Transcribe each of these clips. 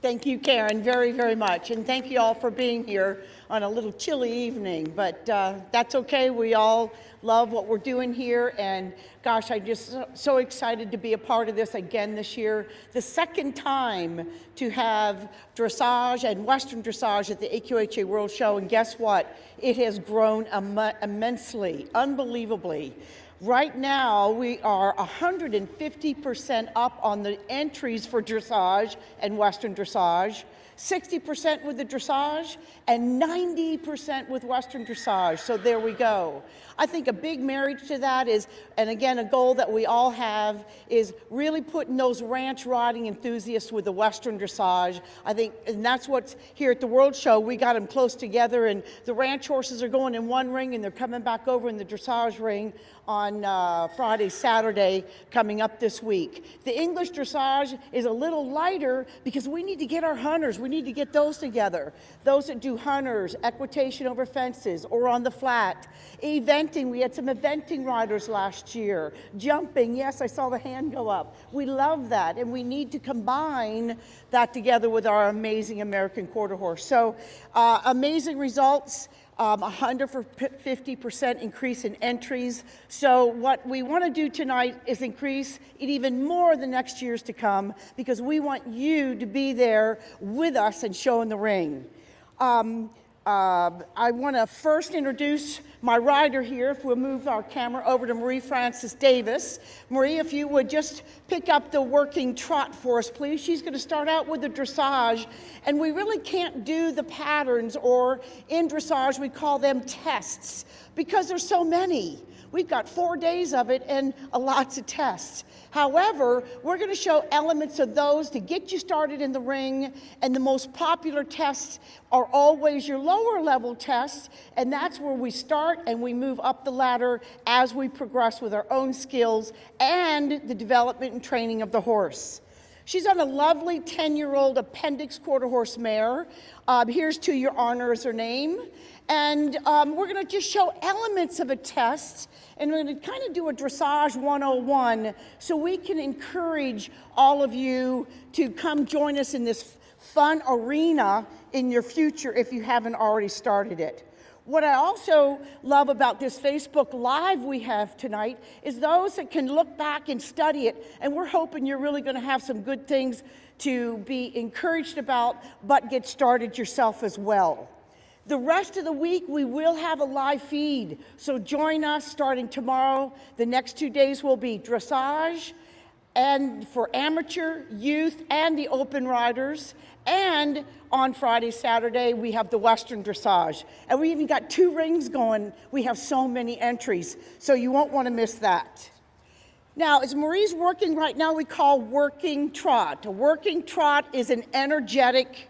Thank you, Karen, very, very much. And thank you all for being here on a little chilly evening. But that's okay. We all love what we're doing here. And gosh, I'm just so excited to be a part of this again this year. The second time to have dressage and Western dressage at the AQHA World Show. And guess what? It has grown immensely, unbelievably. Right now, we are 150% up on the entries for dressage and Western dressage, 60% with the dressage, and 90% with Western dressage. So there we go. I think a big marriage to that is, and again, a goal that we all have, is really putting those ranch riding enthusiasts with the Western dressage. I think, and that's what's here at the World Show. We got them close together, and the ranch horses are going in one ring, and they're coming back over in the dressage ring on Friday, Saturday, coming up this week. The English dressage is a little lighter because we need to get our hunters. We need to get those together. Those that do hunters, equitation over fences, or on the flat. Eventing, we had some eventing riders last year. Jumping, yes, I saw the hand go up. We love that, and we need to combine that together with our amazing American quarter horse. So amazing results. 150% increase in entries. So what we want to do tonight is increase it even more the next years to come, because we want you to be there with us and showing the ring. I want to first introduce my rider here. If we'll move our camera over to Marie Frances Davis. Marie, if you would just pick up the working trot for us, please. She's going to start out with the dressage, and we really can't do the patterns, or in dressage we call them tests, because there's so many. We've got 4 days of it and lots of tests. However, we're going to show elements of those to get you started in the ring, and the most popular tests are always your lower level tests, and that's where we start and we move up the ladder as we progress with our own skills and the development and training of the horse. She's on a lovely 10-year-old appendix quarter horse mare. Here's To Your Honor is her name. And we're going to just show elements of a test, and we're going to kind of do a dressage 101 so we can encourage all of you to come join us in this fun arena in your future if you haven't already started it. What I also love about this Facebook Live we have tonight is those that can look back and study it, and we're hoping you're really going to have some good things to be encouraged about, but get started yourself as well. The rest of the week, we will have a live feed, so join us starting tomorrow. The next 2 days will be dressage, and for amateur, youth, and the open riders. And on Friday, Saturday, we have the Western dressage. And we even got 2 rings going. We have so many entries, so you won't want to miss that. Now, as Marie's working right now, we call working trot. A working trot is an energetic,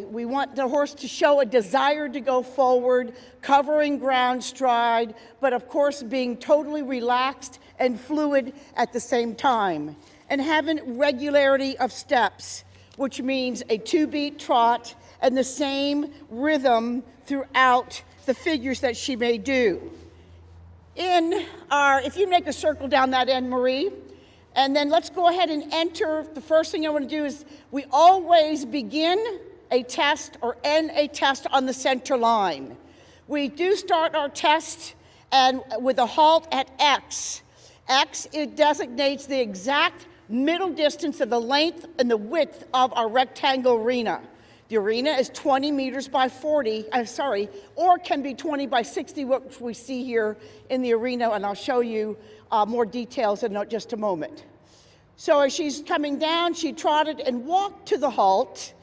we want the horse to show a desire to go forward, covering ground stride, but of course being totally relaxed and fluid at the same time, and having regularity of steps, which means a 2-beat trot and the same rhythm throughout the figures that she may do. If you make a circle down that end, Marie, and then let's go ahead and enter. The first thing I want to do is we always begin a test or end a test on the center line. We do start our test and with a halt at X. X, it designates the exact middle distance of the length and the width of our rectangle arena. The arena is 20 meters by 40, or can be 20 by 60, which we see here in the arena, and I'll show you more details in just a moment. So as she's coming down, she trotted and walked to the halt,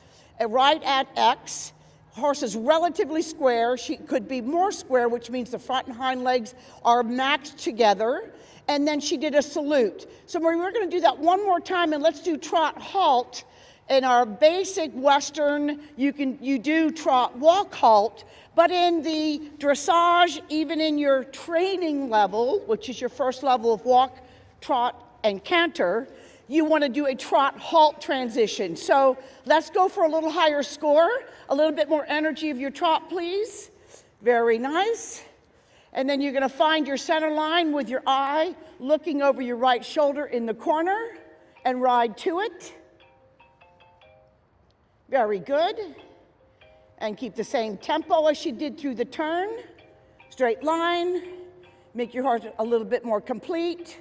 right at X. Horse is relatively square. She could be more square, which means the front and hind legs are matched together. And then she did a salute. So Marie, we're going to do that one more time, and let's do trot halt. In our basic Western, you do trot walk halt, but in the dressage, even in your training level, which is your first level of walk, trot, and canter, you want to do a trot halt transition. So let's go for a little higher score, a little bit more energy of your trot, please. Very nice. And then you're going to find your center line with your eye looking over your right shoulder in the corner and ride to it. Very good. And keep the same tempo as she did through the turn. Straight line. Make your horse a little bit more complete.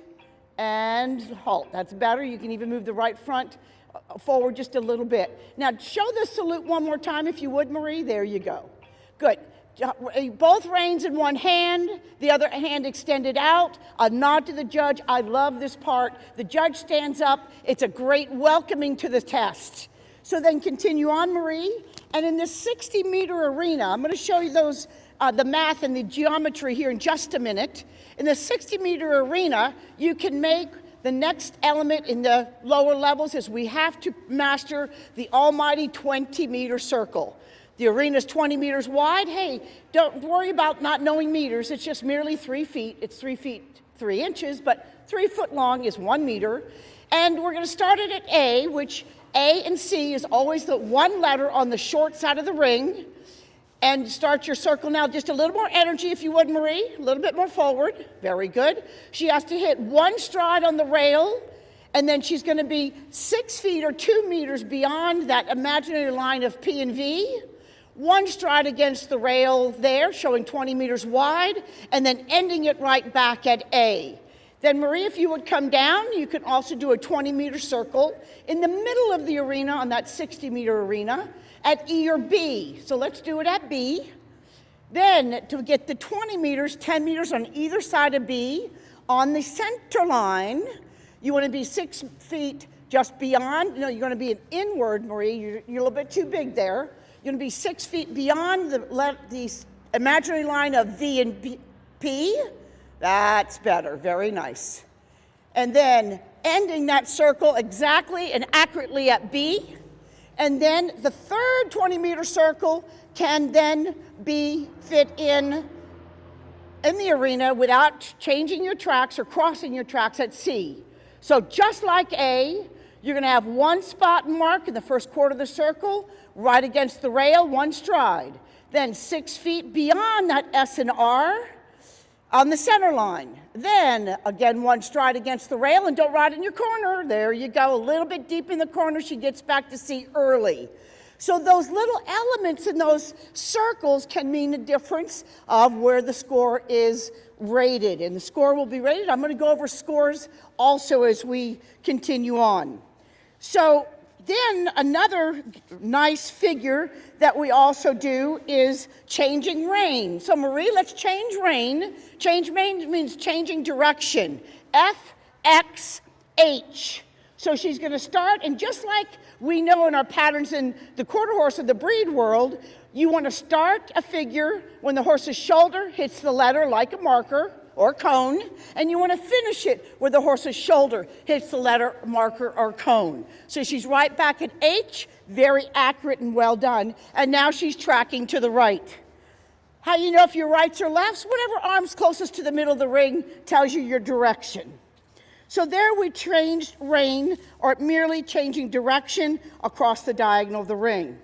And halt. That's better. You can even move the right front forward just a little bit. Now show the salute one more time if you would, Marie. There you go. Good. Both reins in one hand, the other hand extended out. A nod to the judge. I love this part. The judge stands up. It's a great welcoming to the test. So then continue on, Marie. And in this 60-meter arena, I'm going to show you those, the math and the geometry here in just a minute. In the 60-meter arena, you can make the next element in the lower levels is we have to master the almighty 20-meter circle. The arena is 20 meters wide. Hey, don't worry about not knowing meters. It's just merely 3 feet. It's 3 feet, 3 inches, but 3 foot long is 1 meter. And we're going to start it at A, which A and C is always the one letter on the short side of the ring. And start your circle now. Just a little more energy, if you would, Marie. A little bit more forward. Very good. She has to hit 1 stride on the rail, and then she's going to be 6 feet or 2 meters beyond that imaginary line of P and V. 1 stride against the rail there, showing 20 meters wide, and then ending it right back at A. Then Marie, if you would come down, you can also do a 20-meter circle in the middle of the arena on that 60-meter arena at E or B. So let's do it at B. Then to get the 20 meters, 10 meters on either side of B, on the center line, you want to be 6 feet just beyond. No, you're going to be an inward, Marie. You're a little bit too big there. You're going to be 6 feet beyond the imaginary line of V and P. That's better. Very nice. And then ending that circle exactly and accurately at B. And then the third 20-meter circle can then be fit in the arena without changing your tracks or crossing your tracks at C. So just like A, you're going to have 1 spot mark in the first quarter of the circle, right against the rail, 1 stride. Then 6 feet beyond that S and R on the center line. Then, again, 1 stride against the rail, and don't ride in your corner. There you go, a little bit deep in the corner. She gets back to C early. So those little elements in those circles can mean the difference of where the score is rated. And the score will be rated. I'm going to go over scores also as we continue on. So then another nice figure that we also do is changing rein. So Marie, let's change rein. Change rein means changing direction. F, X, H. So she's going to start, and just like we know in our patterns in the quarter horse of the breed world, you want to start a figure when the horse's shoulder hits the letter like a marker or cone, and you want to finish it where the horse's shoulder hits the letter, marker, or cone. So she's right back at H, very accurate and well done, and now she's tracking to the right. How you know if your rights or lefts? Whatever arm's closest to the middle of the ring tells you your direction. So there we changed rein, or merely changing direction across the diagonal of the ring.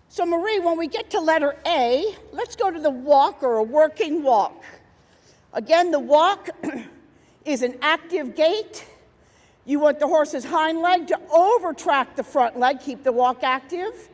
So Marie, when we get to letter A, let's go to the walk or a working walk. Again, the walk is an active gait. You want the horse's hind leg to over-track the front leg, keep the walk active.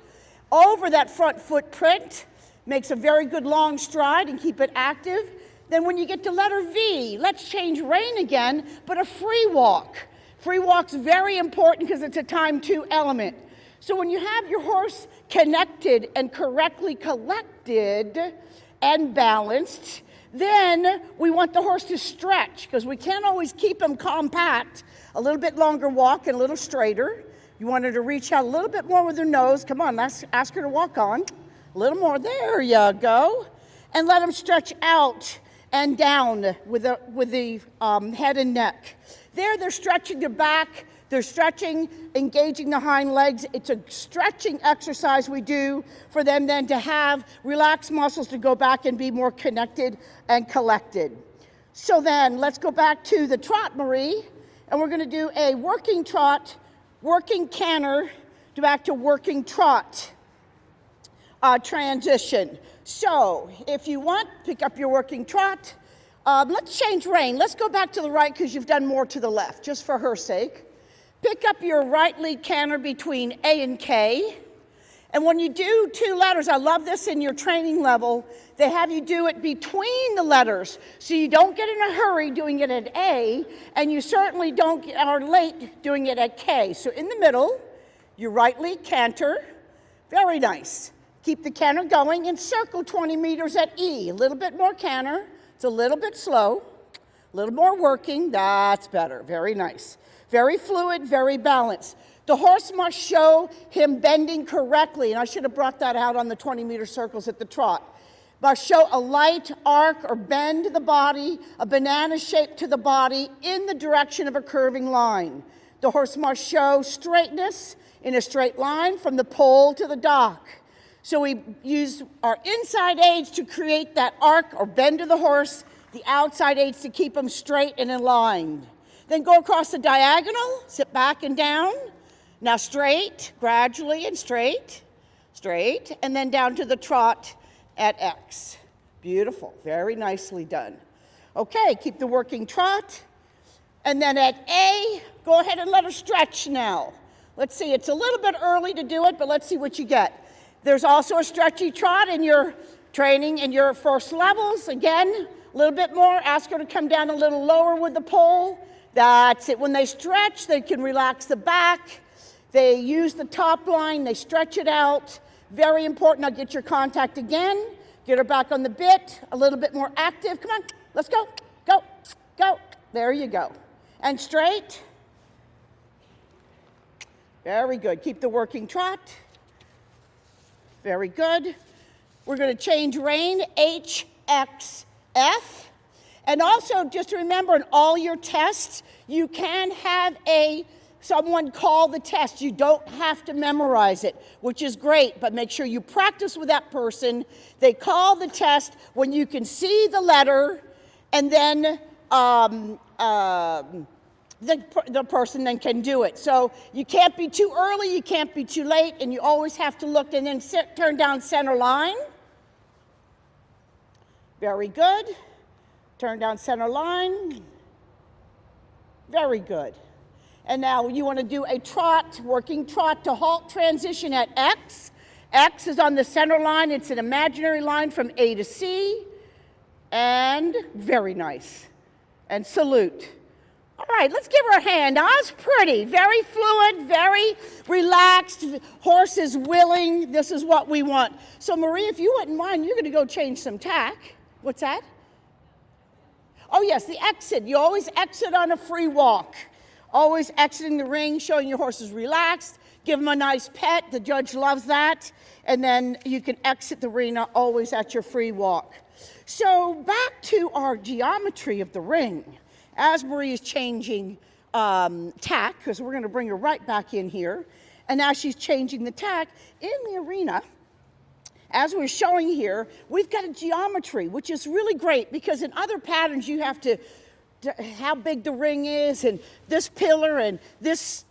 Over that front footprint, makes a very good long stride and keep it active. Then when you get to letter V, let's change rein again, but a free walk. Free walk's very important because it's a time 2 element. So when you have your horse connected and correctly collected and balanced, then we want the horse to stretch because we can't always keep him compact. A little bit longer walk and a little straighter. You want her to reach out a little bit more with her nose. Come on, let's ask her to walk on. A little more. There you go. And let him stretch out and down with the head and neck. There they're stretching their back. They're stretching, engaging the hind legs. It's a stretching exercise we do for them then to have relaxed muscles to go back and be more connected and collected. So then let's go back to the trot, Marie, and we're going to do a working trot, working canter, back to working trot transition. So if you want, pick up your working trot. Let's change rein. Let's go back to the right because you've done more to the left, just for her sake. Pick up your right lead canter between A and K, And when you do 2 letters, I love this in your training level, they have you do it between the letters. So you don't get in a hurry doing it at A, and you certainly are late doing it at K. So in the middle, you rightly canter. Very nice. Keep the canter going and circle 20 meters at E. A little bit more canter. It's a little bit slow. A little more working. That's better. Very nice. Very fluid, very balanced. The horse must show him bending correctly, and I should have brought that out on the 20-meter circles at the trot. Must show a light arc or bend to the body, a banana shape to the body in the direction of a curving line. The horse must show straightness in a straight line from the pole to the dock. So we use our inside aids to create that arc or bend to the horse, the outside aids to keep him straight and in line. Then go across the diagonal, sit back and down. Now straight, gradually and straight, straight, and then down to the trot at X. Beautiful, very nicely done. Okay, keep the working trot. And then at A, go ahead and let her stretch now. Let's see, it's a little bit early to do it, but let's see what you get. There's also a stretchy trot in your training in your first levels. Again, a little bit more, ask her to come down a little lower with the pole. That's it. When they stretch, they can relax the back. They use the top line, they stretch it out. Very important. Now get your contact again. Get her back on the bit, a little bit more active. Come on, let's go, go, go. There you go. And straight. Very good. Keep the working trot. Very good. We're going to change rein, H, X, F. And also, just remember, in all your tests, you can have someone call the test. You don't have to memorize it, which is great, but make sure you practice with that person. They call the test when you can see the letter, and then the person then can do it. So you can't be too early, you can't be too late, and you always have to look and then turn down center line. Very good. Turn down center line. Very good. And now you want to do a trot, working trot to halt transition at X. X is on the center line. It's an imaginary line from A to C. And very nice. And salute. All right, let's give her a hand. Oz, pretty, very fluid, very relaxed. Horse is willing. This is what we want. So Marie, if you wouldn't mind, you're going to go change some tack. What's that? Oh yes, the exit. You always exit on a free walk. Always exiting the ring, showing your horse is relaxed. Give him a nice pet. The judge loves that. And then you can exit the arena always at your free walk. So back to our geometry of the ring. As Marie is changing tack, because we're going to bring her right back in here. And now she's changing the tack in the arena. As we're showing here, we've got a geometry, which is really great because in other patterns you have to how big the ring is and this pillar and this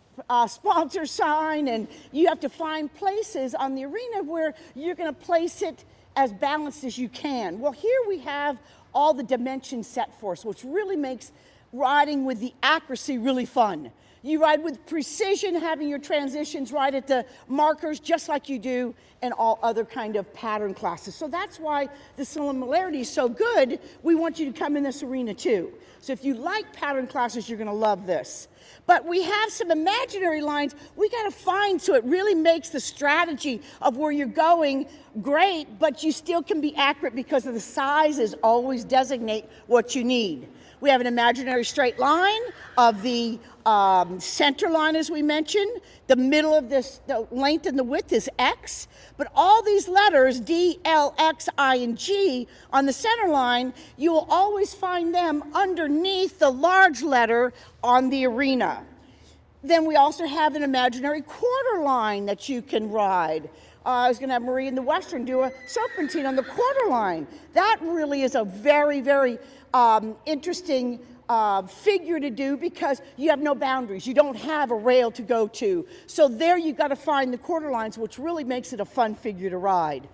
sponsor sign, and you have to find places on the arena where you're going to place it as balanced as you can. Well, here we have all the dimensions set for us, which really makes riding with the accuracy really fun. You ride with precision, having your transitions right at the markers just like you do in all other kind of pattern classes. So that's why the similarity is so good. We want you to come in this arena too. So if you like pattern classes, you're going to love this. But we have some imaginary lines we got to find so it really makes the strategy of where you're going great, but you still can be accurate because of the sizes always designate what you need. We have an imaginary straight line of the center line, as we mentioned. The middle of this, the length and the width is X. But all these letters, D, L, X, I, and G, on the center line, you will always find them underneath the large letter on the arena. Then we also have an imaginary quarter line that you can ride. I was going to have Marie in the Western do a serpentine on the quarter line. That really is a very, very interesting figure to do because you have no boundaries. You don't have a rail to go to. So there you've got to find the quarter lines, which really makes it a fun figure to ride.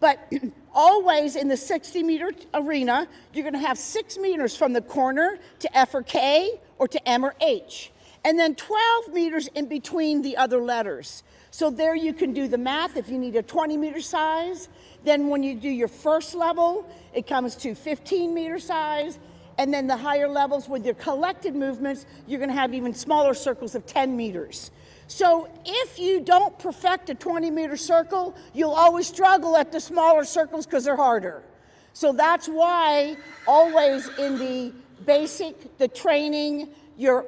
But always in the 60-meter arena, you're going to have 6 meters from the corner to F or K or to M or H. And then 12 meters in between the other letters. So there you can do the math. If you need a 20-meter size, then when you do your first level, it comes to 15-meter size. And then the higher levels with your collected movements, you're going to have even smaller circles of 10 meters. So if you don't perfect a 20-meter circle, you'll always struggle at the smaller circles because they're harder. So that's why always in the basic, the training, your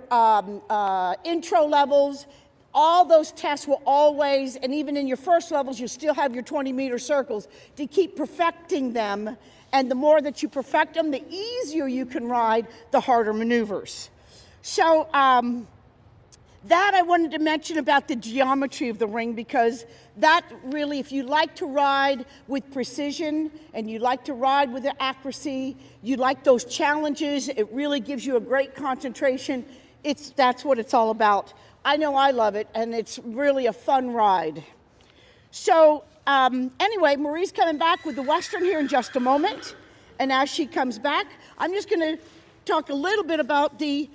intro levels, all those tests will always, and even in your first levels, you still have your 20-meter circles to keep perfecting them. And the more that you perfect them, the easier you can ride the harder maneuvers. So that I wanted to mention about the geometry of the ring, because that really, if you like to ride with precision and you like to ride with accuracy, you like those challenges, it really gives you a great concentration. That's what it's all about. I know I love it, and it's really a fun ride. So anyway, Marie's coming back with the Western here in just a moment. And as she comes back, I'm just going to talk a little bit about the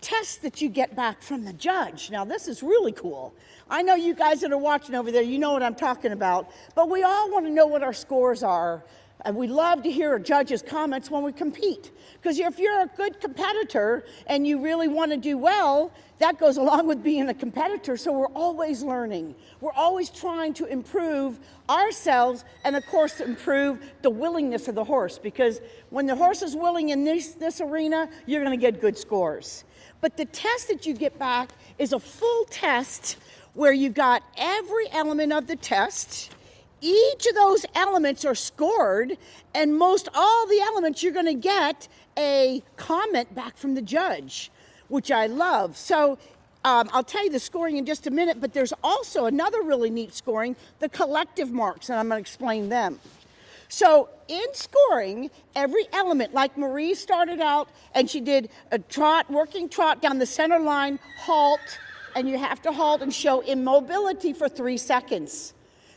test that you get back from the judge. Now, this is really cool. I know you guys that are watching over there, you know what I'm talking about. But we all want to know what our scores are. And we love to hear a judge's comments when we compete. Because if you're a good competitor and you really want to do well, that goes along with being a competitor. So we're always learning. We're always trying to improve ourselves and, of course, improve the willingness of the horse. Because when the horse is willing in this arena, you're going to get good scores. But the test that you get back is a full test where you got every element of the test. Each of those elements are scored, and most all the elements you're going to get a comment back from the judge, which I love. So I'll tell you the scoring in just a minute, but there's also another really neat scoring, the collective marks, and I'm going to explain them. So in scoring, every element, like Marie started out, and she did a trot, working trot down the center line, halt, and you have to halt and show immobility for 3 seconds.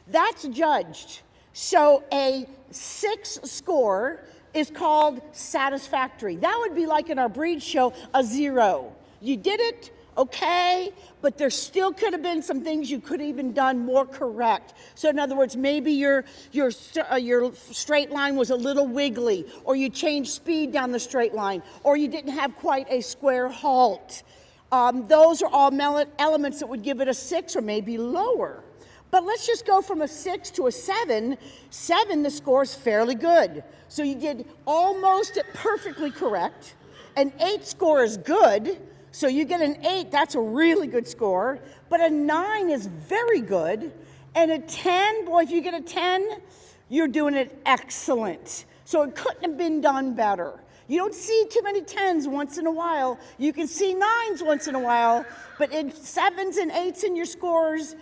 That's judged. So a 6 score is called satisfactory. That would be like in our breed show, a 0. You did it, okay, but there still could have been some things you could have even done more correct. So in other words, maybe your straight line was a little wiggly, or you changed speed down the straight line, or you didn't have quite a square halt. Those are all elements that would give it a 6 or maybe lower. But let's just go from a 6 to a 7. 7, the score is fairly good. So you did almost perfectly correct. An 8 score is good. So you get an 8, that's a really good score. But a 9 is very good. And a 10, boy, if you get a 10, you're doing it excellent. So it couldn't have been done better. You don't see too many 10s once in a while. You can see 9s once in a while. But in 7s and 8s in your scores,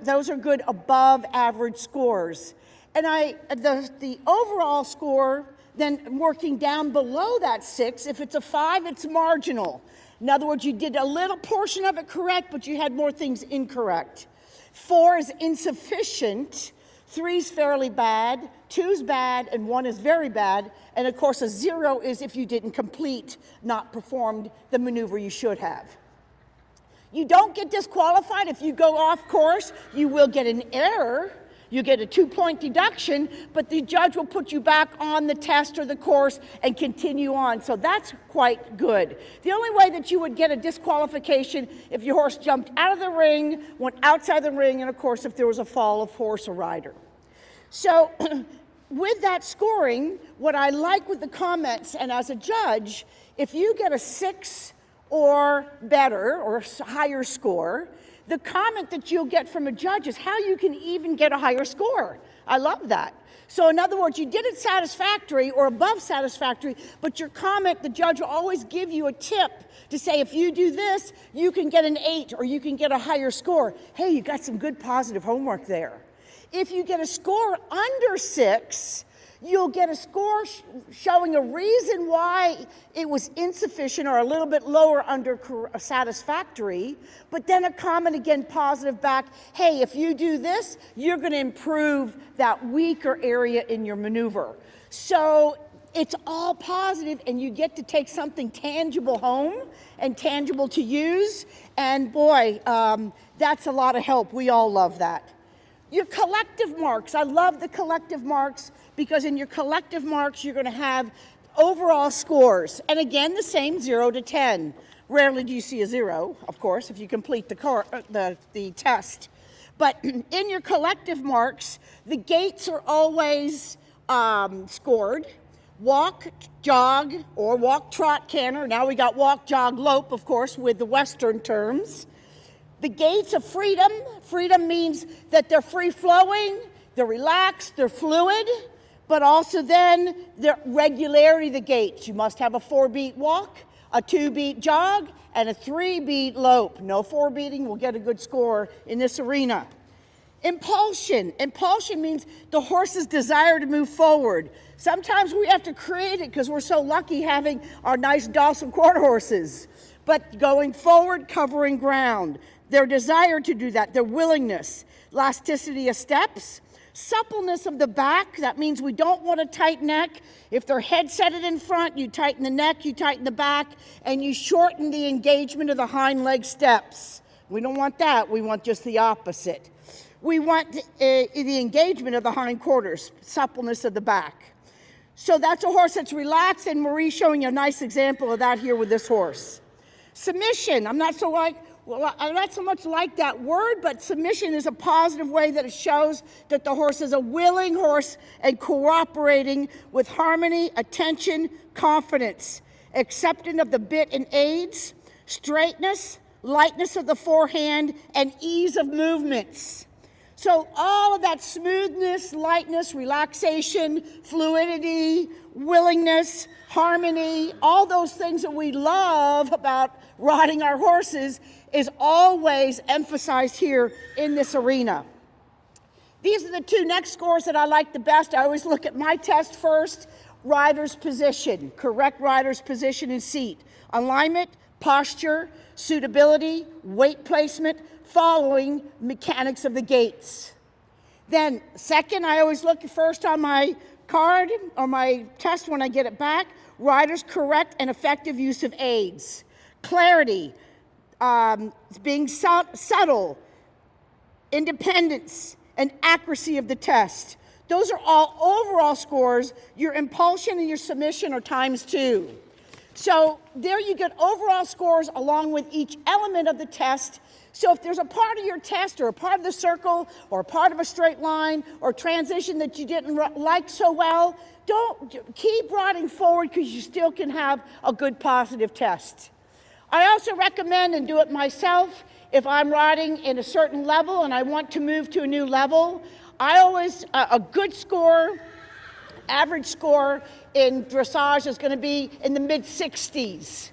those are good above average scores. And the overall score, then working down below that 6, if it's a 5, it's marginal. In other words, you did a little portion of it correct, but you had more things incorrect. 4 is insufficient, 3 is fairly bad, 2 is bad, and 1 is very bad. And of course, a 0 is if you didn't complete, not performed the maneuver you should have. You don't get disqualified if you go off course. You will get an error. You get a 2-point deduction, but the judge will put you back on the test or the course and continue on. So that's quite good. The only way that you would get a disqualification if your horse jumped out of the ring, went outside the ring, and of course if there was a fall of horse or rider. So with that scoring, what I like with the comments, and as a judge, if you get a 6 or better, or higher score, the comment that you'll get from a judge is how you can even get a higher score. I love that. So in other words, you did it satisfactory or above satisfactory, but your comment, the judge will always give you a tip to say, if you do this, you can get an 8 or you can get a higher score. Hey, you got some good positive homework there. If you get a score under 6, you'll get a score showing a reason why it was insufficient or a little bit lower under satisfactory, but then a comment again positive back, hey, if you do this, you're going to improve that weaker area in your maneuver. So it's all positive, and you get to take something tangible home and tangible to use. And boy, that's a lot of help. We all love that. Your collective marks. I love the collective marks because in your collective marks, you're going to have overall scores. And again, the same 0 to 10. Rarely do you see a 0, of course, if you complete the test. But in your collective marks, the gaits are always scored. Walk, jog, or walk, trot, canter. Now we got walk, jog, lope, of course, with the Western terms. The gaits of freedom. Freedom means that they're free-flowing, they're relaxed, they're fluid, but also then the regularity of the gaits. You must have a 4-beat walk, a 2-beat jog, and a 3-beat lope. No 4-beating will get a good score in this arena. Impulsion. Impulsion means the horse's desire to move forward. Sometimes we have to create it because we're so lucky having our nice docile quarter horses. But going forward, covering ground. Their desire to do that, their willingness. Elasticity of steps. Suppleness of the back. That means we don't want a tight neck. If they're head-setted in front, you tighten the neck, you tighten the back, and you shorten the engagement of the hind leg steps. We don't want that. We want just the opposite. We want the engagement of the hindquarters, suppleness of the back. So that's a horse that's relaxed, and Marie's showing you a nice example of that here with this horse. Submission. I'm not so much like that word, but submission is a positive way that it shows that the horse is a willing horse and cooperating with harmony, attention, confidence, acceptance of the bit and aids, straightness, lightness of the forehand, and ease of movements. So all of that smoothness, lightness, relaxation, fluidity, willingness, harmony, all those things that we love about riding our horses is always emphasized here in this arena. These are the two next scores that I like the best. I always look at my test first. Rider's position, correct rider's position and seat. Alignment, posture, suitability, weight placement, following mechanics of the gaits. Then second, I always look first on my card or my test when I get it back, rider's correct and effective use of aids. Clarity, being subtle, independence, and accuracy of the test. Those are all overall scores. Your impulsion and your submission are ×2. So there you get overall scores along with each element of the test. So if there's a part of your test or a part of the circle or a part of a straight line or transition that you didn't like so well, don't keep riding forward because you still can have a good positive test. I also recommend and do it myself if I'm riding in a certain level and I want to move to a new level. I always, a good score, average score in dressage is going to be in the mid-60s.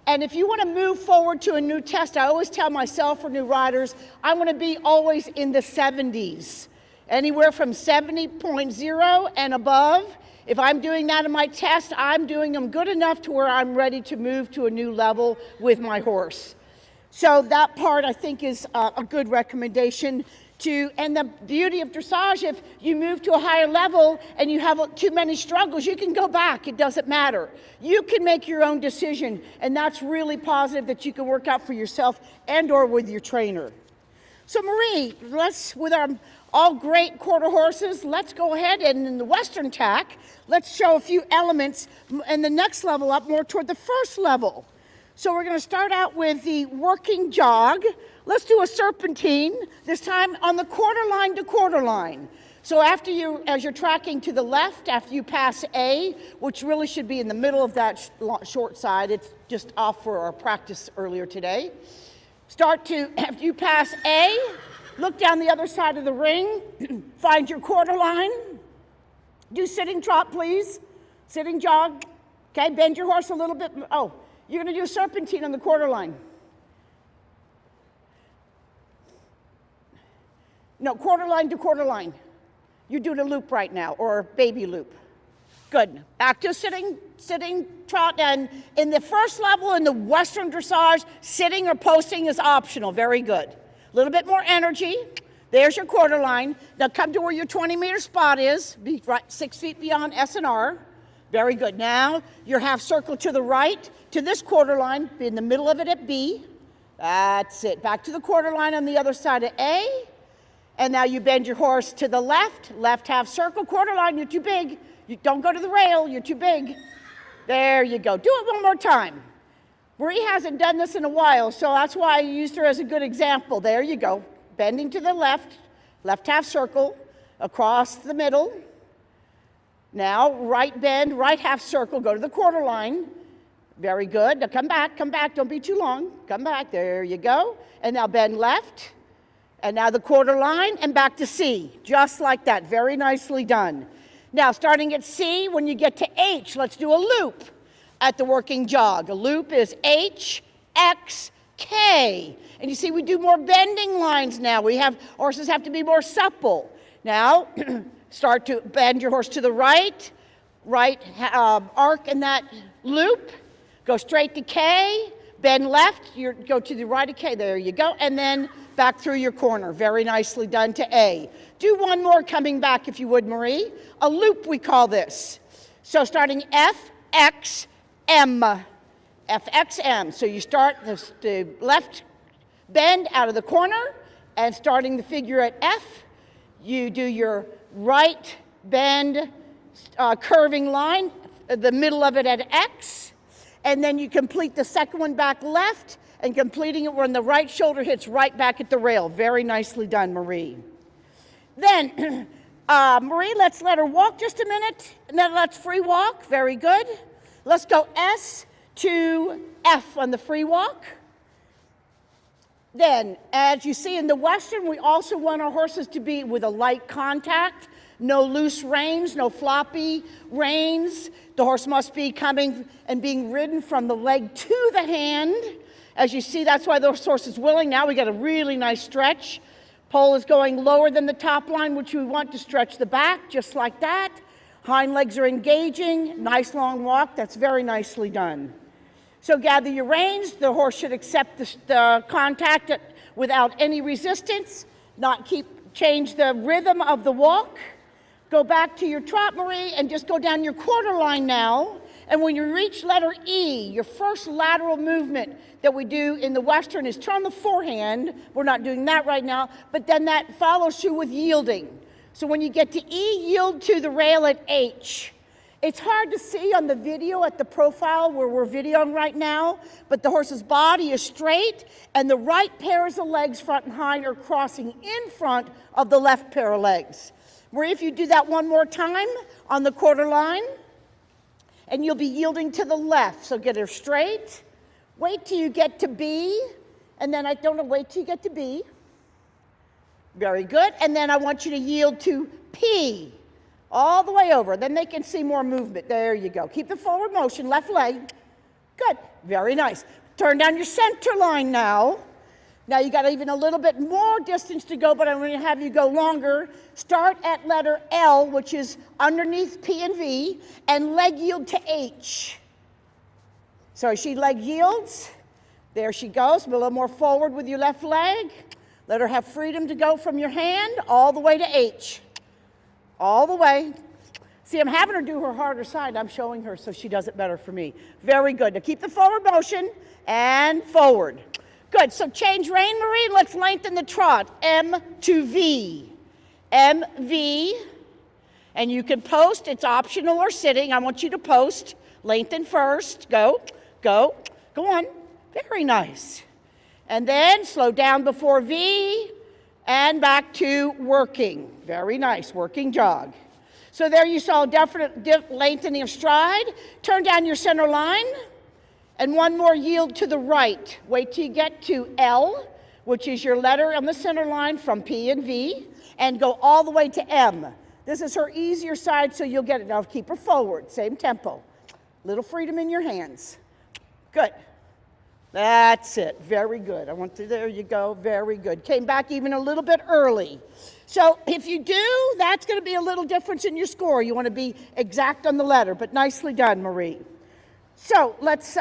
And if you want to move forward to a new test, I always tell myself or new riders, I want to be always in the 70s. Anywhere from 70.0 and above. If I'm doing that in my test, I'm doing them good enough to where I'm ready to move to a new level with my horse. So that part I think is a good recommendation. And the beauty of dressage, if you move to a higher level and you have too many struggles, you can go back. It doesn't matter. You can make your own decision, and that's really positive that you can work out for yourself and or with your trainer. So Marie, with our all great quarter horses, let's go ahead and in the Western tack, let's show a few elements and the next level up more toward the first level. So we're going to start out with the working jog. Let's do a serpentine, this time on the quarter line to quarter line. So as you're tracking to the left, after you pass A, which really should be in the middle of that short side, it's just off for our practice earlier today. After you pass A, look down the other side of the ring, find your quarter line. Do sitting trot, please. Sitting jog. Okay, bend your horse a little bit. Oh, you're going to do a serpentine on the quarter line. No, quarter line to quarter line. You're doing a loop right now, or a baby loop. Good. Back to sitting trot. And in the first level, in the Western dressage, sitting or posting is optional. Very good. A little bit more energy. There's your quarter line. Now come to where your 20-meter spot is. Be right 6 feet beyond S&R. Very good. Now, your half circle to the right, to this quarter line, be in the middle of it at B. That's it. Back to the quarter line on the other side of A. And now you bend your horse to the left, left half circle, quarter line, you're too big. You don't go to the rail, you're too big. There you go. Do it one more time. Marie hasn't done this in a while, so that's why I used her as a good example. There you go. Bending to the left, left half circle, across the middle. Now, right bend, right half circle, go to the quarter line. Very good. Now come back, don't be too long. Come back, there you go. And now bend left, and now the quarter line, and back to C, just like that. Very nicely done. Now, starting at C, when you get to H, let's do a loop at the working jog. A loop is H, X, K. And you see, we do more bending lines now. Horses have to be more supple. Now, start to bend your horse to the right arc in that loop. Go straight to K, bend left, go to the right of K, there you go, and then back through your corner. Very nicely done to A. Do one more coming back if you would, Marie. A loop, we call this. So starting F, X, M. F, X, M. So you start the left bend out of the corner, and starting the figure at F, you do your right bend curving line, the middle of it at X, and then you complete the second one back left, and completing it when the right shoulder hits right back at the rail. Very nicely done, Marie. Then, Marie, let's let her walk just a minute, and then let's free walk. Very good. Let's go S to F on the free walk. Then, as you see in the Western, we also want our horses to be with a light contact, no loose reins, no floppy reins. The horse must be coming and being ridden from the leg to the hand. As you see, that's why the horse is willing. Now we got a really nice stretch. Pole is going lower than the top line, which we want to stretch the back, just like that. Hind legs are engaging. Nice long walk. That's very nicely done. So gather your reins. The horse should accept the contact without any resistance. Change the rhythm of the walk. Go back to your trot, Marie, and just go down your quarter line now. And when you reach letter E, your first lateral movement that we do in the Western is turn the forehand. We're not doing that right now, but then that follows through with yielding. So when you get to E, yield to the rail at H. It's hard to see on the video at the profile where we're videoing right now, but the horse's body is straight, and the right pairs of legs, front and hind, are crossing in front of the left pair of legs. Marie, if you do that one more time on the quarter line, and you'll be yielding to the left. So get her straight. Wait till you get to B. And then wait till you get to B. Very good. And then I want you to yield to P. All the way over. Then they can see more movement. There you go. Keep the forward motion, left leg. Good. Very nice. Turn down your center line now. Now you got even a little bit more distance to go, but I'm going to have you go longer. Start at letter L, which is underneath P and V, and leg yield to H. So she leg yields. There she goes. A little more forward with your left leg. Let her have freedom to go from your hand all the way to H. All the way. See, I'm having her do her harder side. I'm showing her so she does it better for me. Very good. Now keep the forward motion and forward. Good, so change rein, Marie. Let's lengthen the trot. M to V. M, V. And you can post. It's optional or sitting. I want you to post. Lengthen first. Go, go, go on. Very nice. And then slow down before V and back to working. Very nice, working jog. So there you saw a definite lengthening of stride. Turn down your center line. And one more yield to the right. Wait till you get to L, which is your letter on the center line from P and V, and go all the way to M. This is her easier side, so you'll get it. Now keep her forward, same tempo. Little freedom in your hands. Good. That's it. Very good. There you go. Very good. Came back even a little bit early. So if you do, that's going to be a little difference in your score. You want to be exact on the letter, but nicely done, Marie. So let's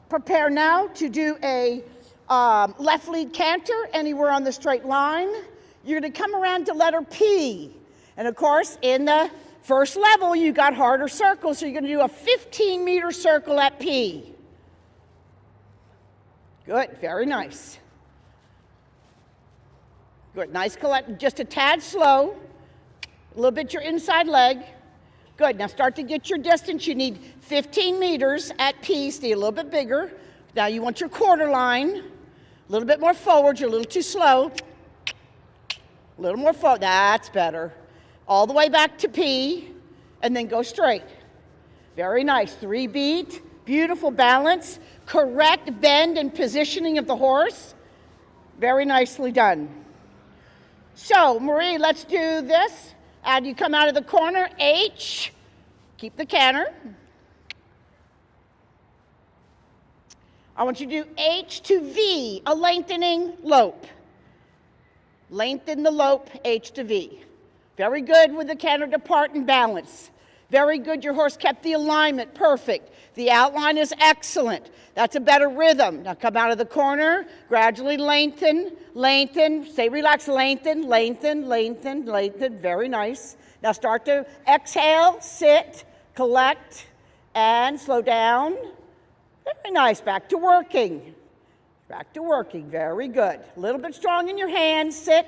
prepare now to do a left lead canter anywhere on the straight line. You're going to come around to letter P. And of course, in the First level, you got harder circles, so you're going to do a 15-meter circle at P. Good, very nice. Good, nice collect, just a tad slow. A little bit your inside leg. Good, now start to get your distance. You need 15 meters at P, stay a little bit bigger. Now you want your quarter line. A little bit more forward, you're a little too slow. A little more forward, that's better. All the way back to P, and then go straight. Very nice, 3 beat, beautiful balance, correct bend and positioning of the horse. Very nicely done. So, Marie, let's do this. And you come out of the corner, H, keep the canter. I want you to do H to V, a lengthening lope. Lengthen the lope, H to V. Very good with the canter depart and balance. Very good, your horse kept the alignment, perfect. The outline is excellent. That's a better rhythm. Now come out of the corner, gradually lengthen, lengthen, stay relaxed, lengthen, lengthen, lengthen, lengthen, very nice. Now start to exhale, sit, collect, and slow down. Very nice, back to working. Back to working, very good. A little bit strong in your hands, sit,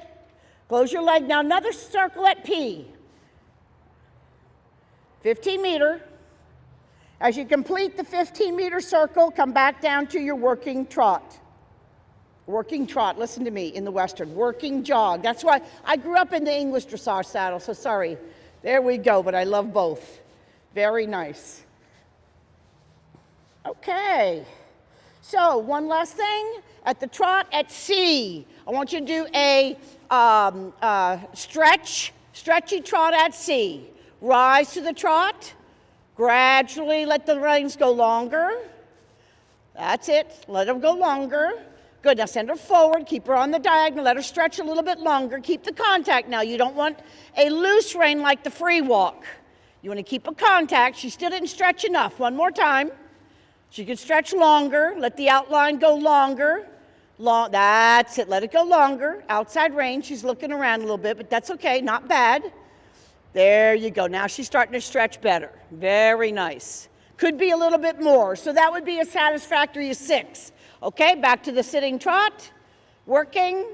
close your leg. Now another circle at P. 15 meter. As you complete the 15-meter circle, come back down to your working trot. Working trot, listen to me, in the Western. Working jog. That's why I grew up in the English dressage saddle, so sorry. There we go, but I love both. Very nice. Okay. So one last thing. At the trot at C, I want you to do a stretchy trot at C. Rise to the trot. Gradually let the reins go longer. That's it. Let them go longer. Good. Now send her forward. Keep her on the diagonal. Let her stretch a little bit longer. Keep the contact now. You don't want a loose rein like the free walk. You want to keep a contact. She still didn't stretch enough. One more time. She can stretch longer. Let the outline go longer. That's it. Let it go longer. Outside range. She's looking around a little bit, but that's okay. Not bad. There you go. Now she's starting to stretch better. Very nice. Could be a little bit more. So that would be a satisfactory 6. Okay, back to the sitting trot. Working.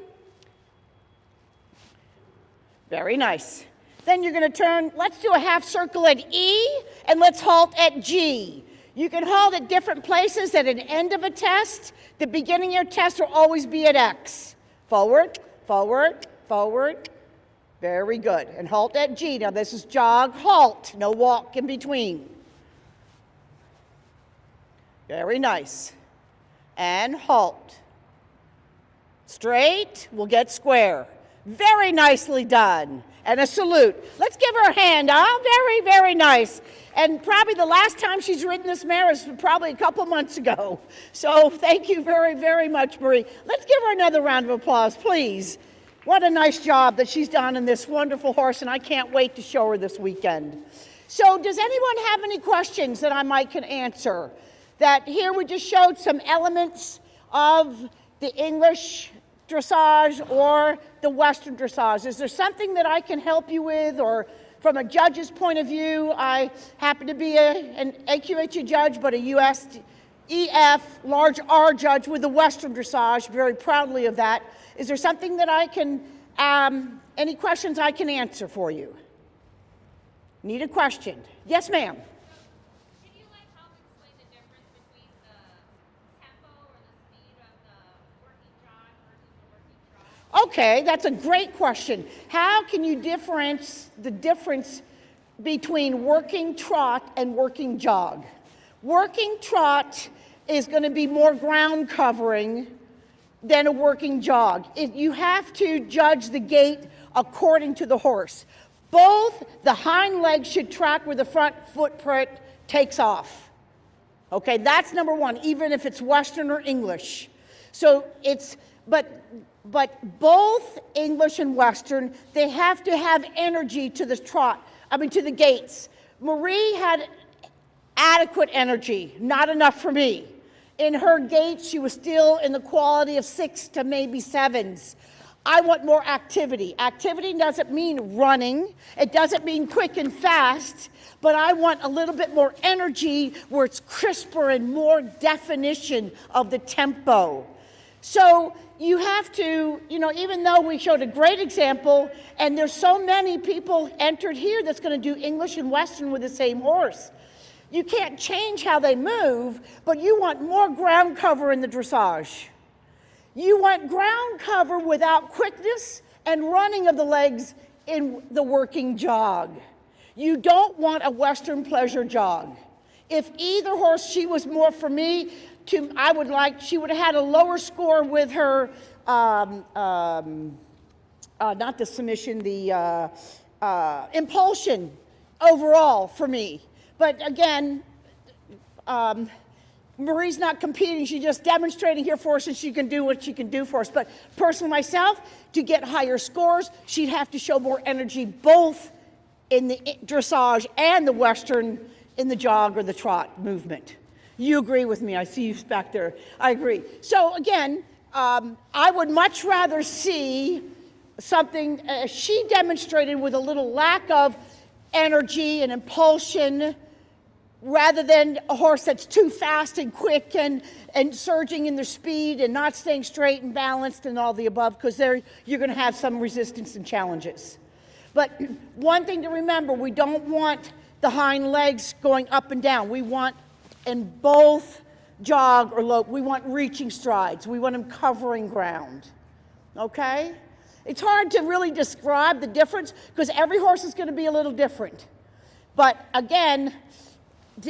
Very nice. Then you're going to turn. Let's do a half circle at E, and let's halt at G. You can halt at different places at an end of a test. The beginning of your test will always be at X. Forward, forward, forward. Very good. And halt at G. Now this is jog, halt. No walk in between. Very nice. And halt. Straight, we'll get square. Very nicely done. And a salute. Let's give her a hand. Very, very nice. And probably the last time she's ridden this mare is probably a couple months ago. So thank you very, very much, Marie. Let's give her another round of applause, please. What a nice job that she's done in this wonderful horse, and I can't wait to show her this weekend. So does anyone have any questions that I might can answer? That here we just showed some elements of the English dressage or the Western dressage. Is there something that I can help you with, or from a judge's point of view? I happen to be an AQHA judge, but a USEF large R judge with the Western dressage, very proudly of that. Is there something that I can, any questions I can answer for you? Need a question? Yes, ma'am. Can you help explain the difference between the tempo or the speed of the working jog versus the working trot? Okay, that's a great question. How can you difference the difference between working trot and working jog? Working trot is going to be more ground covering than a working jog. You have to judge the gait according to the horse. Both the hind legs should track where the front footprint takes off. Okay, that's number one, even if it's Western or English. So but both English and Western, they have to have energy to the trot, to the gaits. Marie had adequate energy, not enough for me. In her gait, she was still in the quality of 6 to maybe 7s. I want more activity. Activity doesn't mean running. It doesn't mean quick and fast, but I want a little bit more energy where it's crisper and more definition of the tempo. So you have to, even though we showed a great example, and there's so many people entered here that's going to do English and Western with the same horse. You can't change how they move, but you want more ground cover in the dressage. You want ground cover without quickness and running of the legs in the working jog. You don't want a Western pleasure jog. If either horse, she was more for me, she would have had a lower score with her, not the submission, the impulsion overall for me. But again, Marie's not competing, she's just demonstrating here for us, and she can do what she can do for us. But personally myself, to get higher scores, she'd have to show more energy both in the dressage and the Western in the jog or the trot movement. You agree with me, I see you back there. I agree. So again, I would much rather see something she demonstrated with a little lack of energy and impulsion, rather than a horse that's too fast and quick and surging in their speed and not staying straight and balanced and all the above, because there you're going to have some resistance and challenges. But one thing to remember, we don't want the hind legs going up and down. We want in both jog or lope, we want reaching strides. We want them covering ground, okay? It's hard to really describe the difference because every horse is going to be a little different. But again,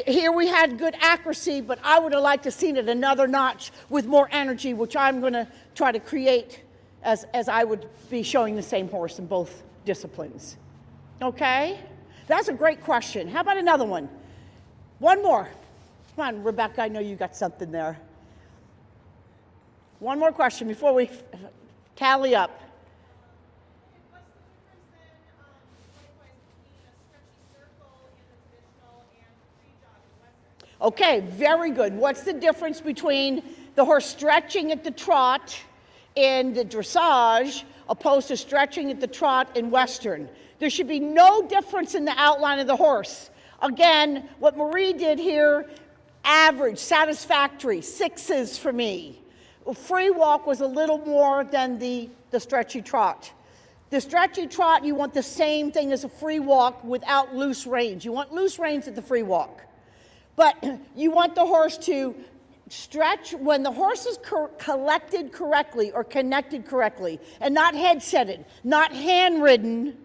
here we had good accuracy, but I would have liked to have seen it another notch with more energy, which I'm going to try to create as I would be showing the same horse in both disciplines. Okay? That's a great question. How about another one? One more. Come on, Rebecca, I know you got something there. One more question before we tally up. What's the difference then, likewise, between a stretchy circle in the traditional and free jog in Western? Okay, very good. What's the difference between the horse stretching at the trot in the dressage opposed to stretching at the trot in Western? There should be no difference in the outline of the horse. Again, what Marie did here, average, satisfactory, 6s for me. Free walk was a little more than the stretchy trot. The stretchy trot, you want the same thing as a free walk without loose reins. You want loose reins at the free walk. But you want the horse to stretch when the horse is collected correctly or connected correctly and not head-setted, not hand-ridden.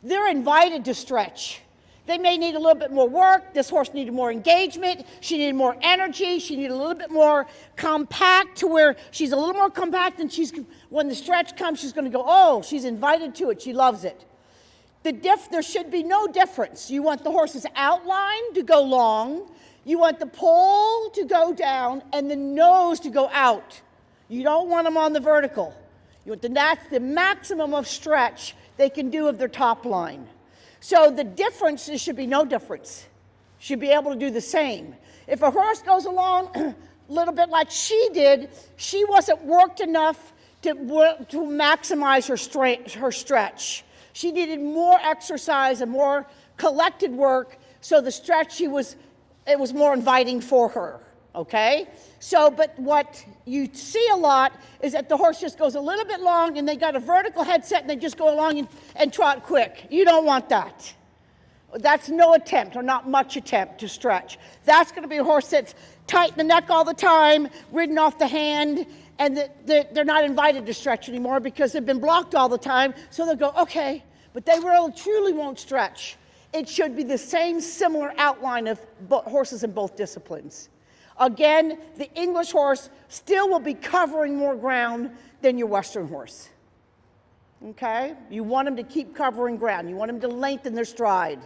They're invited to stretch. They may need a little bit more work. This horse needed more engagement. She needed more energy. She needed a little bit more compact to where she's a little more compact and when the stretch comes, she's going to go, oh, she's invited to it. She loves it. There should be no difference. You want the horse's outline to go long. You want the poll to go down and the nose to go out. You don't want them on the vertical. That's the maximum of stretch they can do of their top line. So the difference, there should be no difference. Should be able to do the same. If a horse goes along a little bit like she did, she wasn't worked enough to maximize her stretch. She needed more exercise and more collected work, so the stretch it was more inviting for her, okay? So, but what you see a lot is that the horse just goes a little bit long and they got a vertical headset and they just go along and trot quick. You don't want that. That's no attempt or not much attempt to stretch. That's going to be a horse that's tight in the neck all the time, ridden off the hand, and they're not invited to stretch anymore because they've been blocked all the time. So they'll go, okay, but they really truly won't stretch. It should be the same similar outline of horses in both disciplines. Again, the English horse still will be covering more ground than your Western horse. Okay? You want them to keep covering ground. You want them to lengthen their stride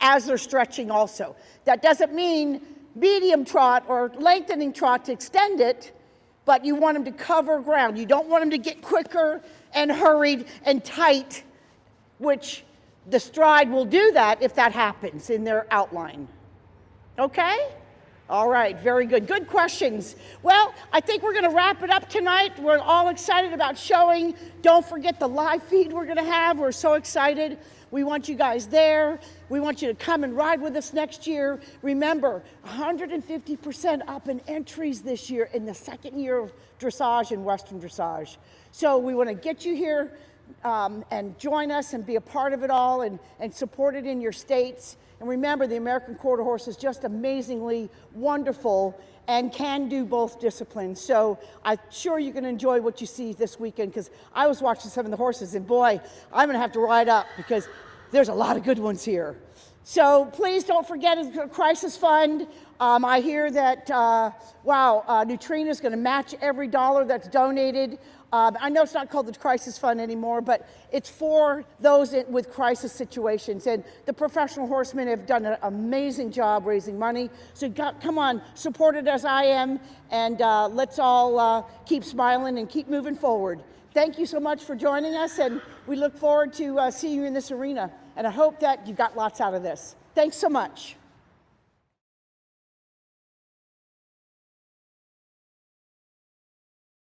as they're stretching also. That doesn't mean medium trot or lengthening trot to extend it, but you want them to cover ground. You don't want them to get quicker and hurried and tight, which the stride will do that if that happens in their outline. Okay? All right, very good. Good questions. Well, I think we're going to wrap it up tonight. We're all excited about showing. Don't forget the live feed we're going to have. We're so excited. We want you guys there. We want you to come and ride with us next year. Remember, 150% up in entries this year in the second year of dressage and Western dressage. So we want to get you here and join us and be a part of it all and support it in your states. And remember, the American Quarter Horse is just amazingly wonderful and can do both disciplines. So I'm sure you're going to enjoy what you see this weekend, because I was watching some of the horses, and boy, I'm going to have to ride up because there's a lot of good ones here. So please don't forget the Crisis Fund. I hear that, Nutrena is going to match every dollar that's donated. I know it's not called the Crisis Fund anymore, but it's for those with crisis situations. And the professional horsemen have done an amazing job raising money. So come on, support it as I am, and let's all keep smiling and keep moving forward. Thank you so much for joining us, and we look forward to seeing you in this arena. And I hope that you got lots out of this. Thanks so much.